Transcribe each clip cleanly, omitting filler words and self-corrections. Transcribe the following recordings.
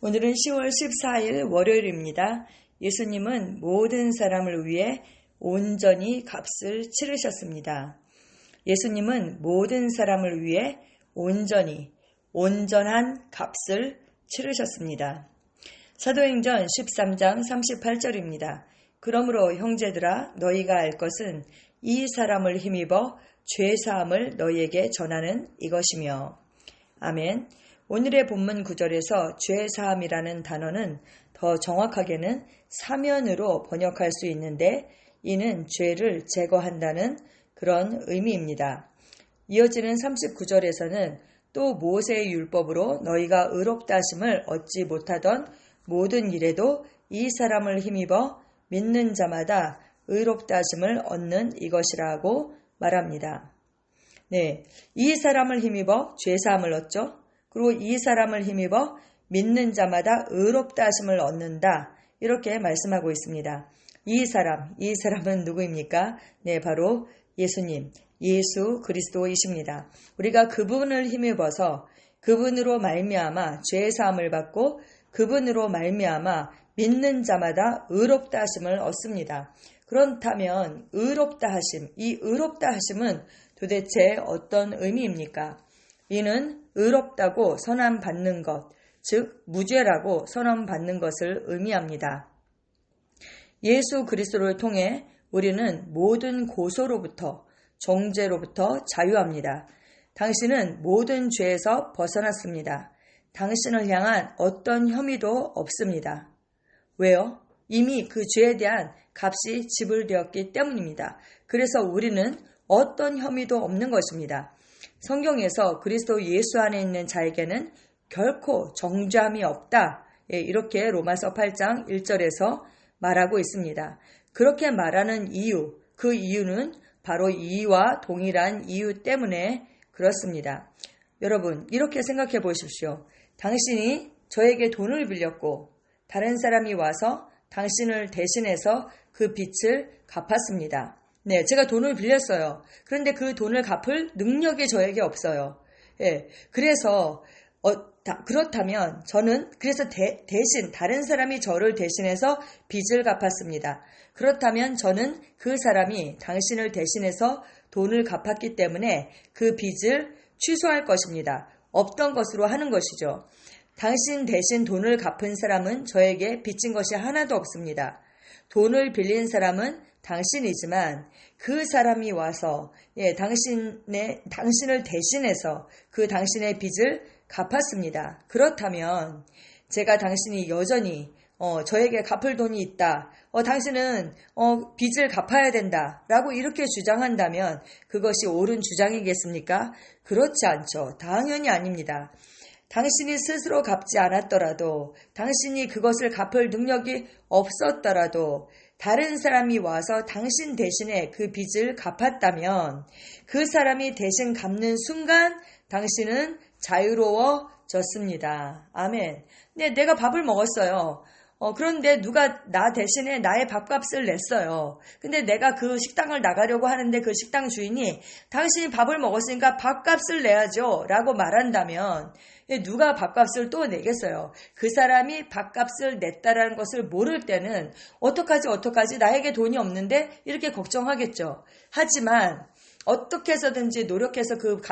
오늘은 10월 14일 월요일입니다. 예수님은 모든 사람을 위해 온전히 값을 치르셨습니다. 예수님은 모든 사람을 위해 온전한 값을 치르셨습니다. 사도행전 13장 38절입니다. 그러므로 형제들아 너희가 알 것은 이 사람을 힘입어 죄사함을 너희에게 전하는 이것이며. 아멘. 오늘의 본문 구절에서 죄사함이라는 단어는 더 정확하게는 사면으로 번역할 수 있는데 이는 죄를 제거한다는 그런 의미입니다. 이어지는 39절에서는 또 모세의 율법으로 너희가 의롭다 하심을 얻지 못하던 모든 일에도 이 사람을 힘입어 믿는 자마다 의롭다 하심을 얻는 이것이라고 말합니다. 이 사람을 힘입어 죄사함을 얻죠. 그리고 이 사람을 힘입어 믿는 자마다 의롭다 하심을 얻는다. 이렇게 말씀하고 있습니다. 이 사람은 누구입니까? 바로 예수님, 예수 그리스도이십니다. 우리가 그분을 힘입어서 그분으로 말미암아 죄사함을 받고 그분으로 말미암아 믿는 자마다 의롭다 하심을 얻습니다. 그렇다면 이 의롭다 하심은 도대체 어떤 의미입니까? 이는 의롭다고 선언받는 것, 즉 무죄라고 선언받는 것을 의미합니다. 예수 그리스도를 통해 우리는 모든 고소로부터 정죄로부터 자유합니다. 당신은 모든 죄에서 벗어났습니다. 당신을 향한 어떤 혐의도 없습니다. 왜요? 이미 그 죄에 대한 값이 지불되었기 때문입니다. 그래서 우리는 어떤 혐의도 없는 것입니다. 성경에서 그리스도 예수 안에 있는 자에게는 결코 정죄함이 없다. 이렇게 로마서 8장 1절에서 말하고 있습니다. 그렇게 말하는 이유, 그 이유는 바로 이와 동일한 이유 때문에 그렇습니다. 여러분, 이렇게 생각해 보십시오. 당신이 저에게 돈을 빌렸고 다른 사람이 와서 당신을 대신해서 그 빚을 갚았습니다. 제가 돈을 빌렸어요. 그런데 그 돈을 갚을 능력이 저에게 없어요. 그래서 그렇다면 저는 대신 다른 사람이 저를 대신해서 빚을 갚았습니다. 그렇다면 저는 그 사람이 당신을 대신해서 돈을 갚았기 때문에 그 빚을 취소할 것입니다. 없던 것으로 하는 것이죠. 당신 대신 돈을 갚은 사람은 저에게 빚진 것이 하나도 없습니다. 돈을 빌린 사람은 당신이지만 그 사람이 와서 당신을 대신해서 그 당신의 빚을 갚았습니다. 그렇다면 제가 당신이 여전히 저에게 갚을 돈이 있다. 당신은 빚을 갚아야 된다. 라고 이렇게 주장한다면 그것이 옳은 주장이겠습니까? 그렇지 않죠. 당연히 아닙니다. 당신이 스스로 갚지 않았더라도 당신이 그것을 갚을 능력이 없었더라도 다른 사람이 와서 당신 대신에 그 빚을 갚았다면 그 사람이 대신 갚는 순간 당신은 자유로워졌습니다. 아멘. 내가 밥을 먹었어요. 그런데 누가 나 대신에 나의 밥값을 냈어요. 근데 내가 그 식당을 나가려고 하는데 그 식당 주인이 당신이 밥을 먹었으니까 밥값을 내야죠 라고 말한다면 누가 밥값을 또 내겠어요. 그 사람이 밥값을 냈다라는 것을 모를 때는 어떡하지 나에게 돈이 없는데 이렇게 걱정하겠죠. 하지만 어떻게 해서든지 노력해서 그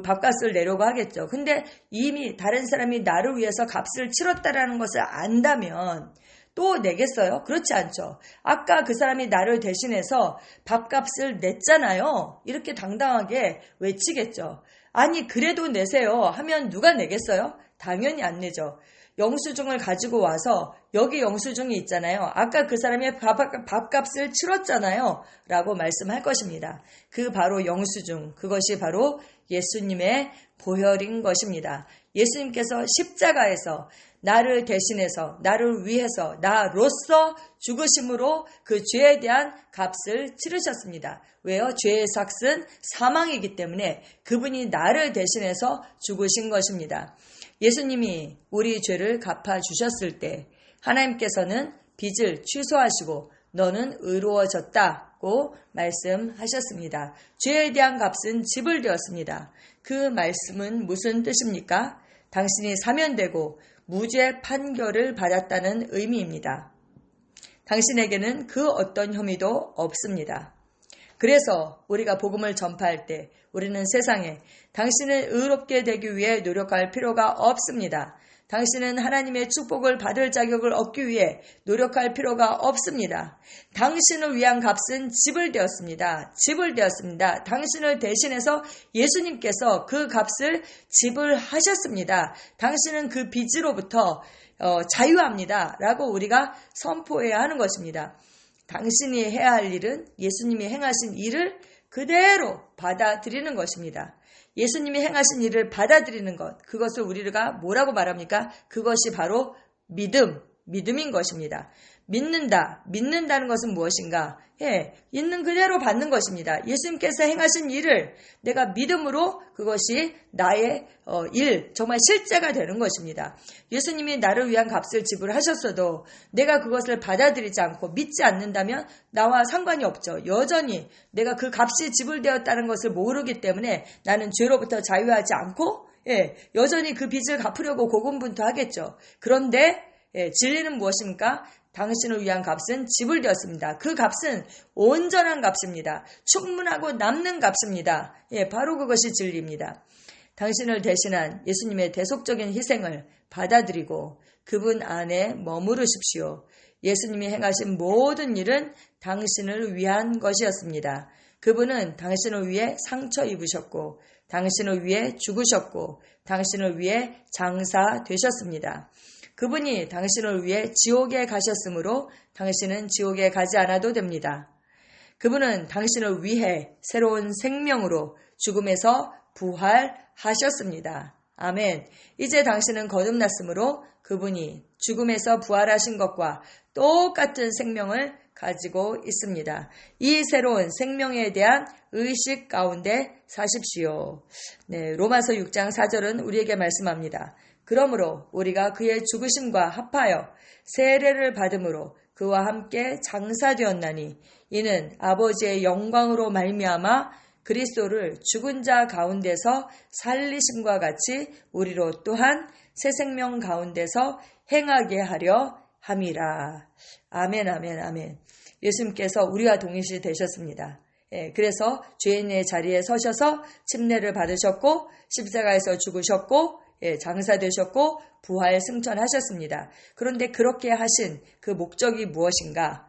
밥값을 내려고 하겠죠. 근데 이미 다른 사람이 나를 위해서 값을 치렀다라는 것을 안다면 또 내겠어요? 그렇지 않죠. 아까 그 사람이 나를 대신해서 밥값을 냈잖아요. 이렇게 당당하게 외치겠죠. 아니 그래도 내세요 하면 누가 내겠어요? 당연히 안 내죠. 영수증을 가지고 와서 여기 영수증이 있잖아요. 아까 그 사람이 밥값을 치렀잖아요. 라고 말씀할 것입니다. 그 바로 영수증, 그것이 바로 예수님의 보혈인 것입니다. 예수님께서 십자가에서 나를 대신해서 나를 위해서 나로서 죽으심으로 그 죄에 대한 값을 치르셨습니다. 왜요? 죄의 삭은 사망이기 때문에 그분이 나를 대신해서 죽으신 것입니다. 예수님이 우리 죄를 갚아주셨을 때 하나님께서는 빚을 취소하시고 너는 의로워졌다고 말씀하셨습니다. 죄에 대한 값은 지불되었습니다. 그 말씀은 무슨 뜻입니까? 당신이 사면되고 무죄 판결을 받았다는 의미입니다. 당신에게는 그 어떤 혐의도 없습니다. 그래서 우리가 복음을 전파할 때 우리는 세상에 당신을 의롭게 되기 위해 노력할 필요가 없습니다. 당신은 하나님의 축복을 받을 자격을 얻기 위해 노력할 필요가 없습니다. 당신을 위한 값은 지불되었습니다. 지불되었습니다. 당신을 대신해서 예수님께서 그 값을 지불하셨습니다. 당신은 그 빚으로부터 자유합니다. 라고 우리가 선포해야 하는 것입니다. 당신이 해야 할 일은 예수님이 행하신 일을 그대로 받아들이는 것입니다. 예수님이 행하신 일을 받아들이는 것, 그것을 우리가 뭐라고 말합니까? 그것이 바로 믿음인 것입니다. 믿는다는 것은 무엇인가? 있는 그대로 받는 것입니다. 예수님께서 행하신 일을 내가 믿음으로 그것이 나의 일, 정말 실제가 되는 것입니다. 예수님이 나를 위한 값을 지불하셨어도 내가 그것을 받아들이지 않고 믿지 않는다면 나와 상관이 없죠. 여전히 내가 그 값이 지불되었다는 것을 모르기 때문에 나는 죄로부터 자유하지 않고 여전히 그 빚을 갚으려고 고군분투하겠죠. 그런데 진리는 무엇입니까? 당신을 위한 값은 지불되었습니다. 그 값은 온전한 값입니다. 충분하고 남는 값입니다. 바로 그것이 진리입니다. 당신을 대신한 예수님의 대속적인 희생을 받아들이고 그분 안에 머무르십시오. 예수님이 행하신 모든 일은 당신을 위한 것이었습니다. 그분은 당신을 위해 상처 입으셨고 당신을 위해 죽으셨고 당신을 위해 장사되셨습니다. 그분이 당신을 위해 지옥에 가셨으므로 당신은 지옥에 가지 않아도 됩니다. 그분은 당신을 위해 새로운 생명으로 죽음에서 부활하셨습니다. 아멘. 이제 당신은 거듭났으므로 그분이 죽음에서 부활하신 것과 똑같은 생명을 가지고 있습니다. 이 새로운 생명에 대한 의식 가운데 사십시오. 로마서 6장 4절은 우리에게 말씀합니다. 그러므로 우리가 그의 죽으심과 합하여 세례를 받음으로 그와 함께 장사되었나니 이는 아버지의 영광으로 말미암아 그리스도를 죽은 자 가운데서 살리심과 같이 우리로 또한 새 생명 가운데서 행하게 하려 함이라. 아멘, 아멘, 아멘. 예수님께서 우리와 동일시 되셨습니다. 그래서 죄인의 자리에 서셔서 침례를 받으셨고 십자가에서 죽으셨고 장사되셨고 부활 승천하셨습니다. 그런데 그렇게 하신 그 목적이 무엇인가?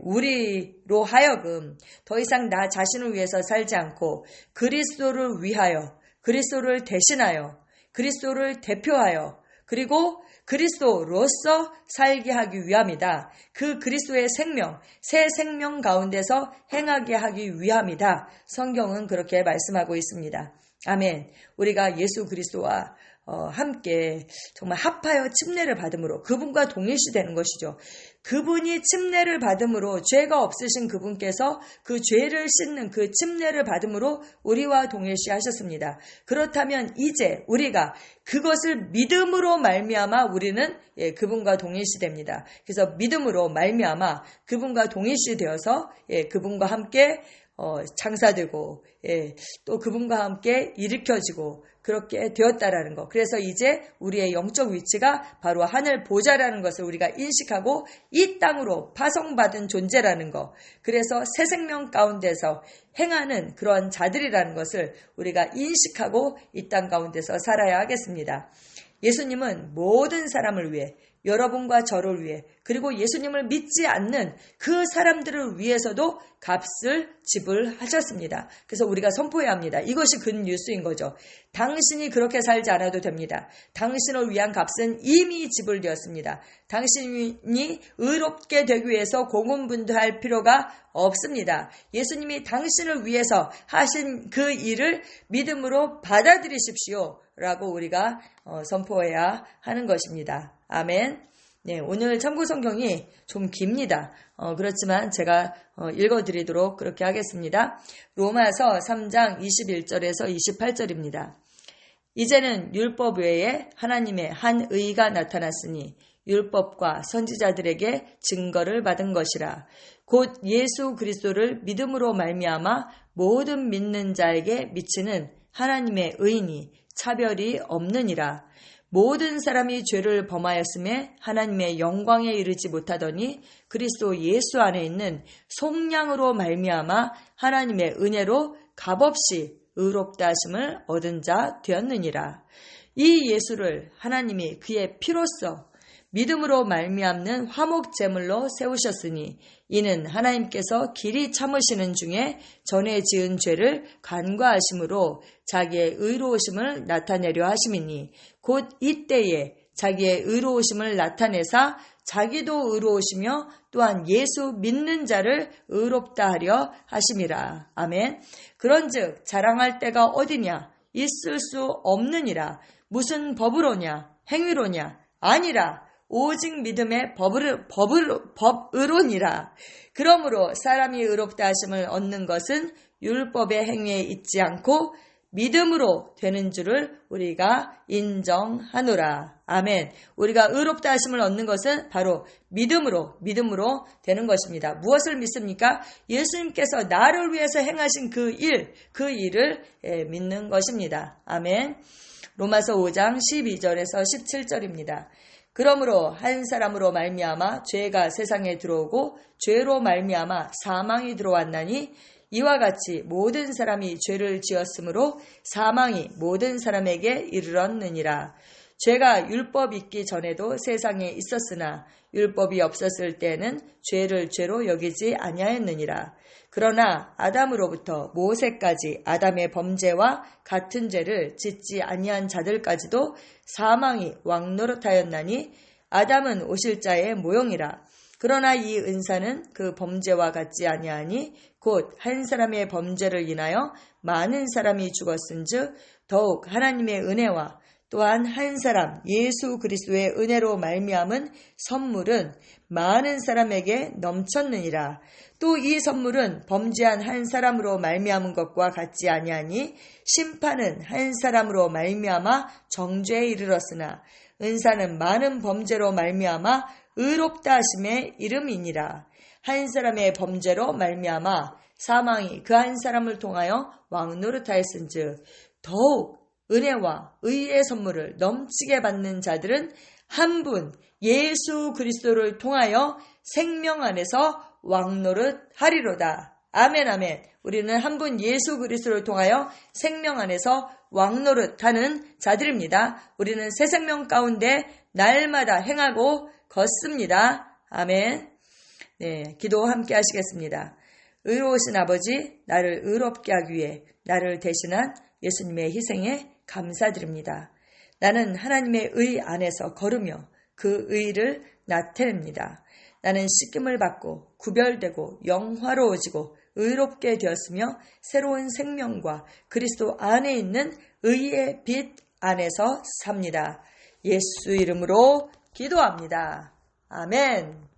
우리로 하여금 더 이상 나 자신을 위해서 살지 않고 그리스도를 위하여, 그리스도를 대신하여, 그리스도를 대표하여, 그리고 그리스도로서 살게 하기 위함이다. 그 그리스도의 생명, 새 생명 가운데서 행하게 하기 위함이다. 성경은 그렇게 말씀하고 있습니다. 아멘. 우리가 예수 그리스도와 함께 정말 합하여 침례를 받음으로 그분과 동일시 되는 것이죠. 그분이 침례를 받음으로 죄가 없으신 그분께서 그 죄를 씻는 그 침례를 받음으로 우리와 동일시 하셨습니다. 그렇다면 이제 우리가 그것을 믿음으로 말미암아 우리는 그분과 동일시 됩니다. 그래서 믿음으로 말미암아 그분과 동일시 되어서 그분과 함께 장사되고 또 그분과 함께 일으켜지고 그렇게 되었다라는 것. 그래서 이제 우리의 영적 위치가 바로 하늘 보좌라는 것을 우리가 인식하고 이 땅으로 파송받은 존재라는 것. 그래서 새 생명 가운데서 행하는 그런 자들이라는 것을 우리가 인식하고 이 땅 가운데서 살아야 하겠습니다. 예수님은 모든 사람을 위해 여러분과 저를 위해 그리고 예수님을 믿지 않는 그 사람들을 위해서도 값을 지불하셨습니다. 그래서 우리가 선포해야 합니다. 이것이 굿뉴스인 거죠. 당신이 그렇게 살지 않아도 됩니다. 당신을 위한 값은 이미 지불되었습니다. 당신이 의롭게 되기 위해서 고군분투할 필요가 없습니다. 예수님이 당신을 위해서 하신 그 일을 믿음으로 받아들이십시오. 라고 우리가 선포해야 하는 것입니다. 아멘. 오늘 참고 성경이 좀 깁니다. 그렇지만 제가 읽어드리도록 그렇게 하겠습니다. 로마서 3장 21절에서 28절입니다. 이제는 율법 외에 하나님의 한 의가 나타났으니 율법과 선지자들에게 증거를 받은 것이라. 곧 예수 그리스도를 믿음으로 말미암아 모든 믿는 자에게 미치는 하나님의 의니 차별이 없느니라. 모든 사람이 죄를 범하였음에 하나님의 영광에 이르지 못하더니 그리스도 예수 안에 있는 속량으로 말미암아 하나님의 은혜로 값없이 의롭다 하심을 얻은 자 되었느니라. 이 예수를 하나님이 그의 피로써 믿음으로 말미암는 화목 제물로 세우셨으니 이는 하나님께서 길이 참으시는 중에 전에 지은 죄를 간과하심으로 자기의 의로우심을 나타내려 하심이니 곧 이때에 자기의 의로우심을 나타내사 자기도 의로우시며 또한 예수 믿는 자를 의롭다 하려 하심이라. 아멘. 그런즉 자랑할 데가 어디냐? 있을 수 없느니라. 무슨 법으로냐? 행위로냐? 아니라 오직 믿음의 법으로니라. 그러므로 사람이 의롭다 하심을 얻는 것은 율법의 행위에 있지 않고 믿음으로 되는 줄을 우리가 인정하노라. 아멘. 우리가 의롭다 하심을 얻는 것은 바로 믿음으로 되는 것입니다. 무엇을 믿습니까? 예수님께서 나를 위해서 행하신 그 일을 믿는 것입니다. 아멘. 로마서 5장 12절에서 17절입니다. 그러므로 한 사람으로 말미암아 죄가 세상에 들어오고 죄로 말미암아 사망이 들어왔나니 이와 같이 모든 사람이 죄를 지었으므로 사망이 모든 사람에게 이르렀느니라. 죄가 율법 있기 전에도 세상에 있었으나 율법이 없었을 때는 죄를 죄로 여기지 아니하였느니라. 그러나 아담으로부터 모세까지 아담의 범죄와 같은 죄를 짓지 아니한 자들까지도 사망이 왕노릇하였나니 아담은 오실 자의 모형이라. 그러나 이 은사는 그 범죄와 같지 아니하니 곧 한 사람의 범죄를 인하여 많은 사람이 죽었은즉 더욱 하나님의 은혜와 또한 한 사람 예수 그리스도의 은혜로 말미암은 선물은 많은 사람에게 넘쳤느니라. 또 이 선물은 범죄한 한 사람으로 말미암은 것과 같지 아니하니 심판은 한 사람으로 말미암아 정죄에 이르렀으나 은사는 많은 범죄로 말미암아 의롭다 하심의 이름이니라. 한 사람의 범죄로 말미암아 사망이 그 한 사람을 통하여 왕노릇하였은즉 더욱 은혜와 의의 선물을 넘치게 받는 자들은 한 분 예수 그리스도를 통하여 생명 안에서 왕노릇하리로다. 아멘 아멘. 우리는 한 분 예수 그리스도를 통하여 생명 안에서 왕노릇하는 자들입니다. 우리는 새 생명 가운데 날마다 행하고 걷습니다. 아멘. 네, 기도 함께 하시겠습니다. 의로우신 아버지, 나를 의롭게 하기 위해 나를 대신한 예수님의 희생에 감사드립니다. 나는 하나님의 의 안에서 걸으며 그 의를 나타냅니다. 나는 씻김을 받고 구별되고 영화로워지고 의롭게 되었으며 새로운 생명과 그리스도 안에 있는 의의 빛 안에서 삽니다. 예수 이름으로 기도합니다. 아멘.